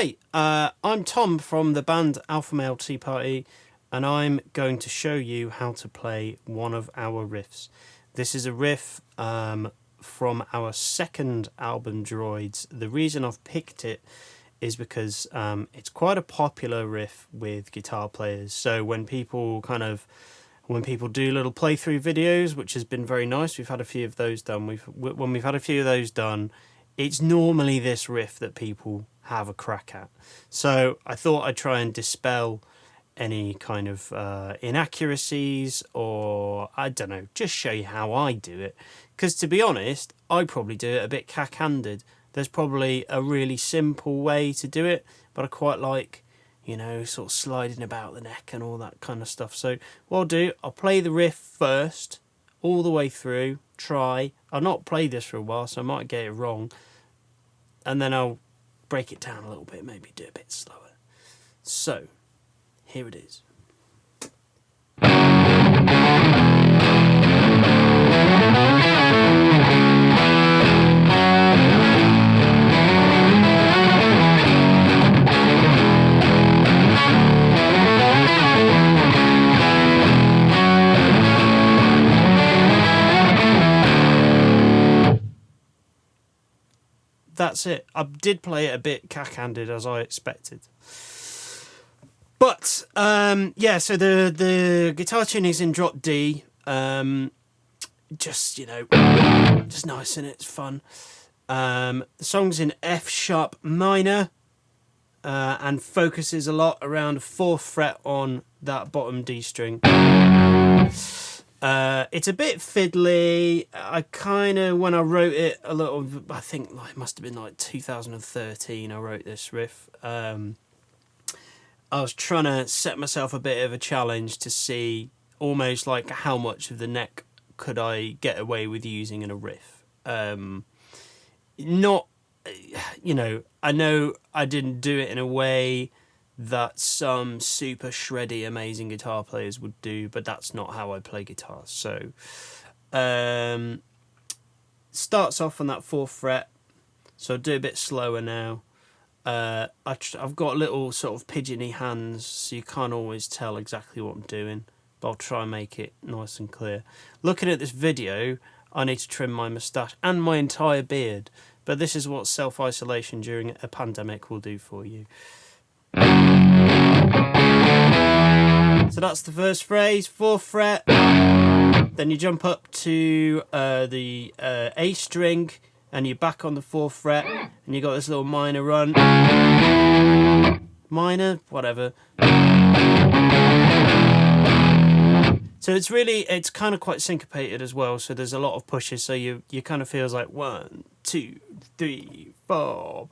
Hi, I'm Tom from the band Alpha Male Tea Party, and I'm going to show you how to play one of our riffs. This is a riff from our second album, Droids. The reason I've picked it is because it's quite a popular riff with guitar players. So when people do little playthrough videos, which has been very nice, we've had a few of those done. When we've had a few of those done, it's normally this riff that people have a crack at. So I thought I'd try and dispel any kind of inaccuracies, or I don't know, just show you how I do it. Because to be honest, I probably do it a bit cack-handed. There's probably a really simple way to do it, but I quite like, you know, sort of sliding about the neck and all that kind of stuff. So what I'll do, I'll play the riff first, all the way through, try. I've not played this for a while, so I might get it wrong. And then I'll break it down a little bit, maybe do it a bit slower. So, here it is. That's it. I did play it a bit cack-handed, as I expected. But, yeah, so the guitar tuning is in drop D. Just, you know, just nice, and it's fun. The song's in F sharp minor, and focuses a lot around the 4th fret on that bottom D string. It's a bit fiddly. I kind of, when I wrote it a little, I think it must have been like 2013 I wrote this riff. I was trying to set myself a bit of a challenge to see almost like how much of the neck could I get away with using in a riff. Not, you know I didn't do it in a way that some super shreddy amazing guitar players would do, but that's not how I play guitar. So starts off on that 4th fret, so I'll do a bit slower now. I've got little sort of pigeony hands, so you can't always tell exactly what I'm doing, but I'll try and make it nice and clear. Looking at this video, I need to trim my moustache and my entire beard, but this is what self-isolation during a pandemic will do for you. So that's the first phrase, 4th fret. Then you jump up to the A string, and you're back on the 4th fret, and you got this little minor run. Minor, whatever. So it's kind of quite syncopated as well. So there's a lot of pushes. So you kind of feels like 1, 2, 3, 4.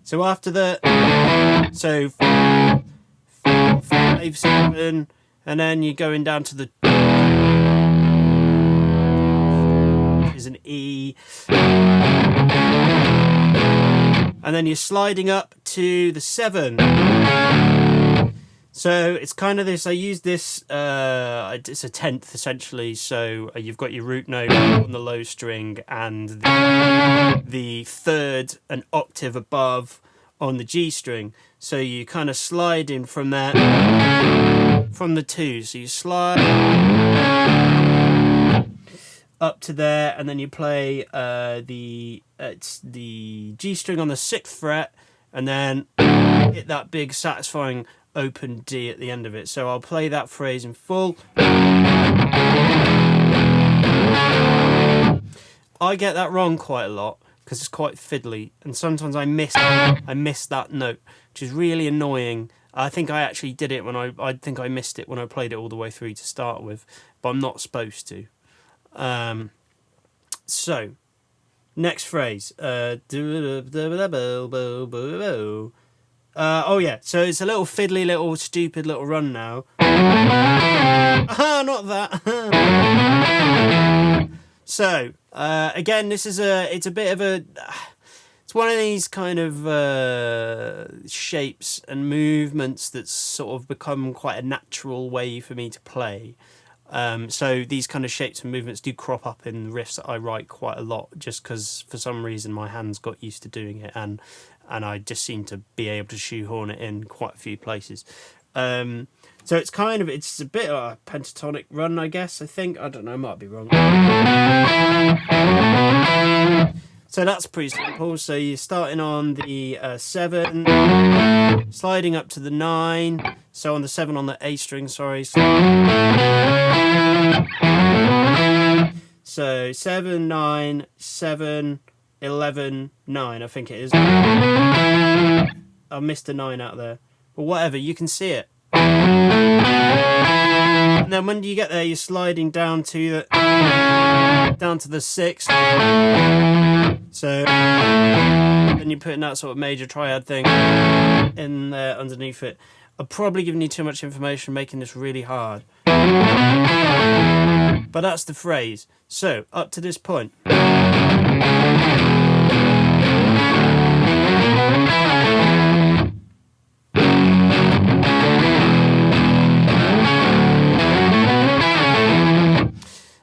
So after that, so 4, 5, 7, and then you're going down to the is an E, and then you're sliding up to the 7. So it's kind of this. I use this. It's a 10th essentially. So you've got your root note on the low string, and the 3rd an octave above on the G string. So you kind of slide in from there, from the 2. So you slide up to there, and then you play the G string on the 6th fret, and then hit that big satisfying open D at the end of it. So I'll play that phrase in full. I get that wrong quite a lot because it's quite fiddly, and sometimes I miss that note, which is really annoying. I think I actually did it when I think I missed it when I played it all the way through to start with, but I'm not supposed to. So next phrase. Oh yeah, so it's a little fiddly, little stupid little run now. Not that. So again, this is it's a bit of a, it's one of these kind of shapes and movements that's sort of become quite a natural way for me to play. So these kind of shapes and movements do crop up in riffs that I write quite a lot, just because for some reason my hands got used to doing it, and I just seem to be able to shoehorn it in quite a few places. So it's a bit of a pentatonic run, I guess. I don't know, I might be wrong. So that's pretty simple. So you're starting on the 7, sliding up to the 9. So on the 7 on the A string, sorry. So 7, 9, 7, 11, 9, I think it is. I missed a 9 out there. But whatever, you can see it. And then when you get there, you're sliding down to the 6. So then you're putting that sort of major triad thing in there underneath it. I'm probably giving you too much information, making this really hard. But that's the phrase. So up to this point.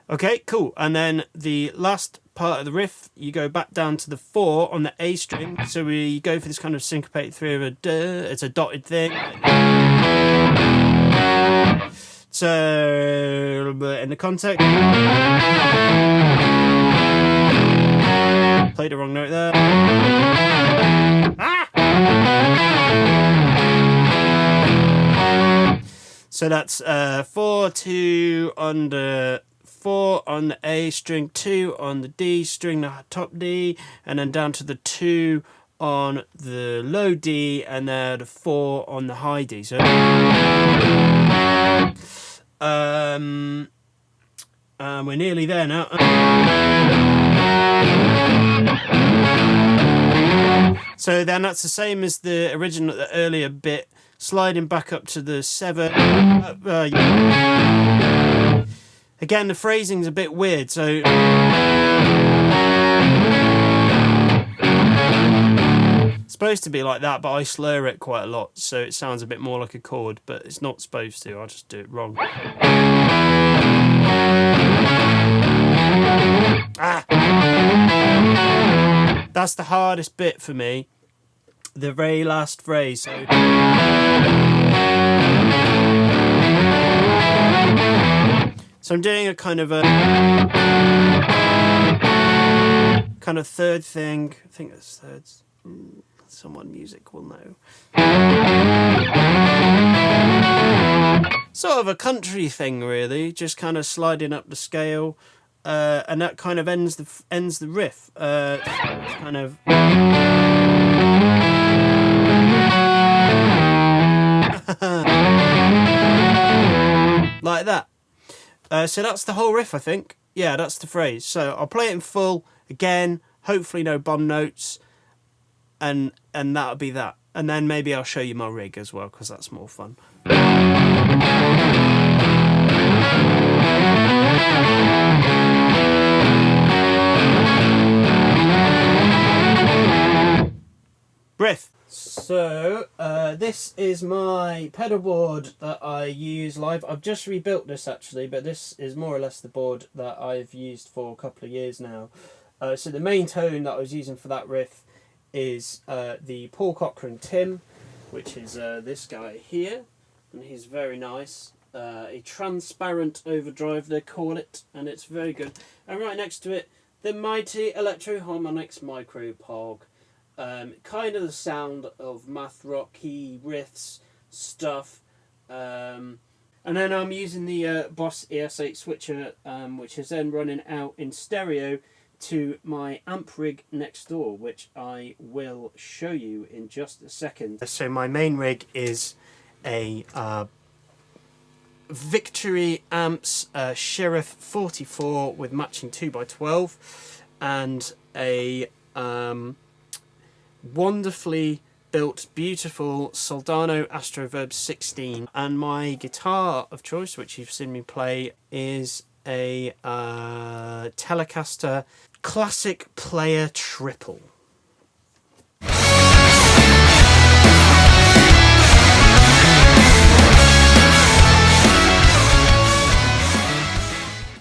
Okay, cool. And then the last part of the riff, you go back down to the 4 on the A string. So we go for this kind of syncopated 3 of a duh. It's a dotted thing. So in the context, played the wrong note there. Ah! So that's 4, 2 on the 4 on the A string, 2 on the D string, the top D, and then down to the 2 on the low D, and then the 4 on the high D. So we're nearly there now. So then that's the same as the original, the earlier bit, sliding back up to the 7. Again, the phrasing's a bit weird, so it's supposed to be like that, but I slur it quite a lot, so it sounds a bit more like a chord, but it's not supposed to. I'll just do it wrong. That's the hardest bit for me, the very last phrase. So I'm doing a kind of third thing. I think it's thirds. Someone music will know. Sort of a country thing, really. Just kind of sliding up the scale, and that kind of ends the riff. So it's kind of like that. So that's the whole riff, I think. Yeah, that's the phrase. So I'll play it in full again. Hopefully no bum notes, and that'll be that. And then maybe I'll show you my rig as well, because that's more fun. Riff. So this is my pedal board that I use live. I've just rebuilt this actually, but this is more or less the board that I've used for a couple of years now. So the main tone that I was using for that riff is the Paul Cochran Tim, which is this guy here, and he's very nice. A transparent overdrive they call it, and it's very good. And right next to it, the mighty Electro Harmonix Micro Pog. Kind of the sound of math rocky riffs stuff, and then I'm using the Boss ES8 switcher, which is then running out in stereo to my amp rig next door, which I will show you in just a second. So my main rig is a Victory Amps Sheriff 44 with matching 2x12 and a wonderfully built, beautiful Soldano Astroverb 16, and my guitar of choice, which you've seen me play, is a Telecaster Classic Player Triple.